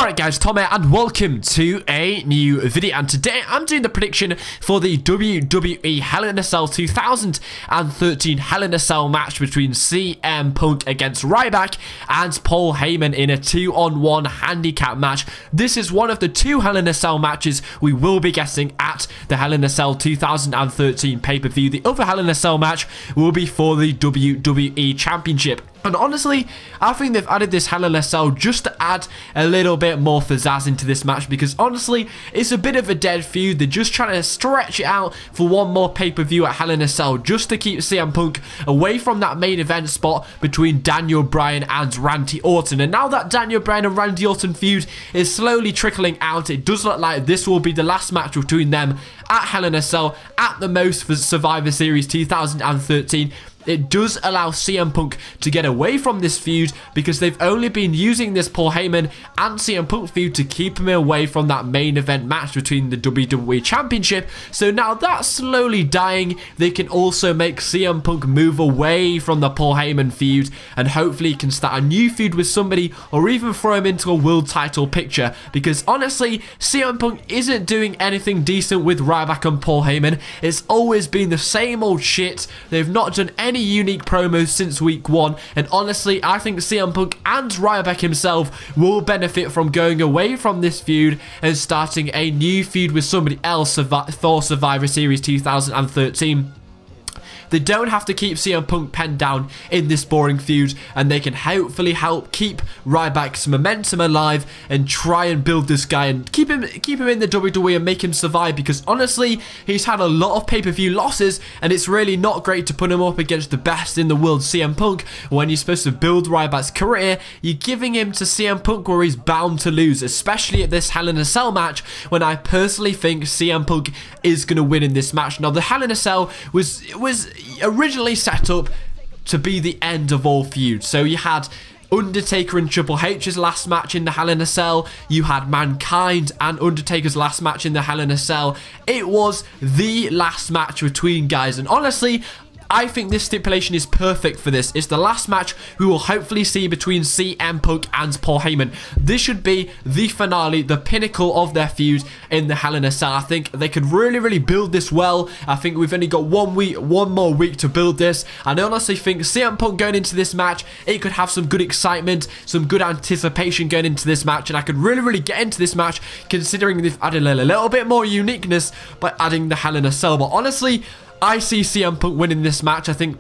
Alright guys, Tom here and welcome to a new video, and today I'm doing the prediction for the WWE Hell in a Cell 2013 Hell in a Cell match between CM Punk against Ryback and Paul Heyman in a 2-on-1 handicap match. This is one of the two Hell in a Cell matches we will be getting at the Hell in a Cell 2013 pay-per-view. The other Hell in a Cell match will be for the WWE Championship. And honestly, I think they've added this Hell in a Cell just to add a little bit more pizzazz into this match, because honestly, it's a bit of a dead feud. They're just trying to stretch it out for one more pay-per-view at Hell in a Cell, just to keep CM Punk away from that main event spot between Daniel Bryan and Randy Orton. And now that Daniel Bryan and Randy Orton feud is slowly trickling out, it does look like this will be the last match between them at Hell in a Cell, at the most, for Survivor Series 2013. It does allow CM Punk to get away from this feud, because they've only been using this Paul Heyman and CM Punk feud to keep him away from that main event match between the WWE Championship. So now that's slowly dying, they can also make CM Punk move away from the Paul Heyman feud, and hopefully he can start a new feud with somebody, or even throw him into a world title picture, because honestly, CM Punk isn't doing anything decent with Ryback and Paul Heyman. It's always been the same old shit. They've not done any unique promos since week 1, and honestly, I think CM Punk and Ryback himself will benefit from going away from this feud and starting a new feud with somebody else for Survivor Series 2013. They don't have to keep CM Punk penned down in this boring feud, and they can hopefully help keep Ryback's momentum alive and try and build this guy and keep him in the WWE and make him survive, because honestly, he's had a lot of pay-per-view losses, and it's really not great to put him up against the best in the world, CM Punk. When you're supposed to build Ryback's career, you're giving him to CM Punk where he's bound to lose, especially at this Hell in a Cell match, when I personally think CM Punk is going to win in this match. Now, the Hell in a Cell was originally set up to be the end of all feuds. So you had Undertaker and Triple H's last match in the Hell in a Cell. You had Mankind and Undertaker's last match in the Hell in a Cell. It was the last match between guys, and honestly, I think this stipulation is perfect for this. It's the last match we will hopefully see between CM Punk and Paul Heyman. This should be the finale, the pinnacle of their feud in the Hell in a Cell. I think they could really build this well. I think we've only got one more week to build this. And I honestly think CM Punk going into this match, it could have some good excitement, some good anticipation going into this match. And I could really get into this match, considering they've added a little bit more uniqueness by adding the Hell in a Cell. But honestly, I see CM Punk winning this match. I think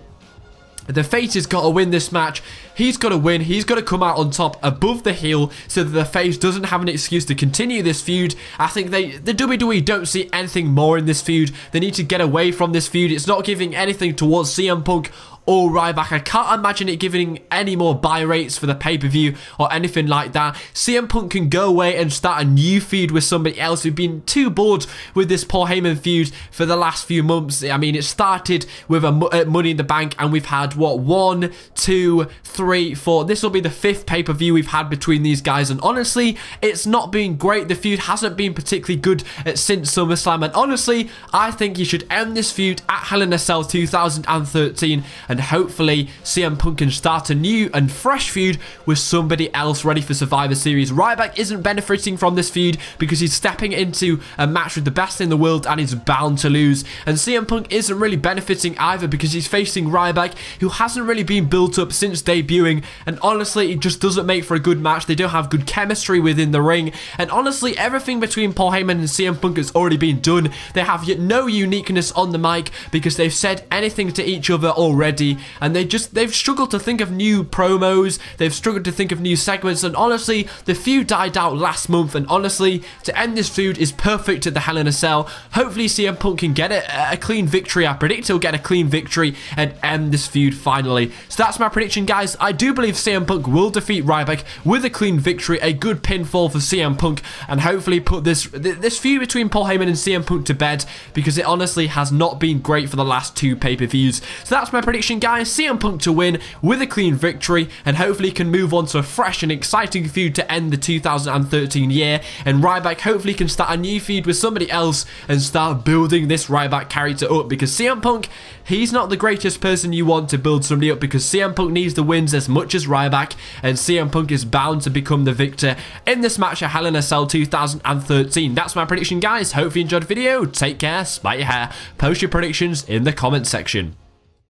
the face has got to win this match. He's got to win. He's got to come out on top above the heel, so that the face doesn't have an excuse to continue this feud. I think the WWE don't see anything more in this feud. They need to get away from this feud. It's not giving anything towards CM Punk or Ryback. I can't imagine it giving any more buy rates for the pay-per-view or anything like that. CM Punk can go away and start a new feud with somebody else. We've been too bored with this Paul Heyman feud for the last few months. I mean, it started with a Money in the Bank, and we've had, what, 1, 2, 3, 4. This will be the 5th pay-per-view we've had between these guys, and honestly, it's not been great. The feud hasn't been particularly good since SummerSlam, and honestly, I think you should end this feud at Hell in a Cell 2013, and hopefully CM Punk can start a new and fresh feud with somebody else ready for Survivor Series. Ryback isn't benefiting from this feud because he's stepping into a match with the best in the world and he's bound to lose. And CM Punk isn't really benefiting either, because he's facing Ryback, who hasn't really been built up since debuting. And honestly, it just doesn't make for a good match. They don't have good chemistry within the ring. And honestly, everything between Paul Heyman and CM Punk has already been done. They have yet no uniqueness on the mic, because they've said anything to each other already. And they've struggled to think of new promos, they've struggled to think of new segments, and honestly, the feud died out last month, and honestly, to end this feud is perfect at the Hell in a Cell. Hopefully CM Punk can get a clean victory. I predict he'll get a clean victory and end this feud finally. So that's my prediction, guys. I do believe CM Punk will defeat Ryback with a clean victory, a good pinfall for CM Punk, and hopefully put this feud between Paul Heyman and CM Punk to bed, because it honestly has not been great for the last 2 pay-per-views. So that's my prediction, guys. CM Punk to win with a clean victory, and hopefully can move on to a fresh and exciting feud to end the 2013 year, and Ryback hopefully can start a new feud with somebody else and start building this Ryback character up, because CM Punk, he's not the greatest person you want to build somebody up, because CM Punk needs the wins wins as much as Ryback, and CM Punk is bound to become the victor in this match at Hell in a Cell 2013. That's my prediction, guys. Hope you enjoyed the video. Take care, smite your hair, post your predictions in the comment section.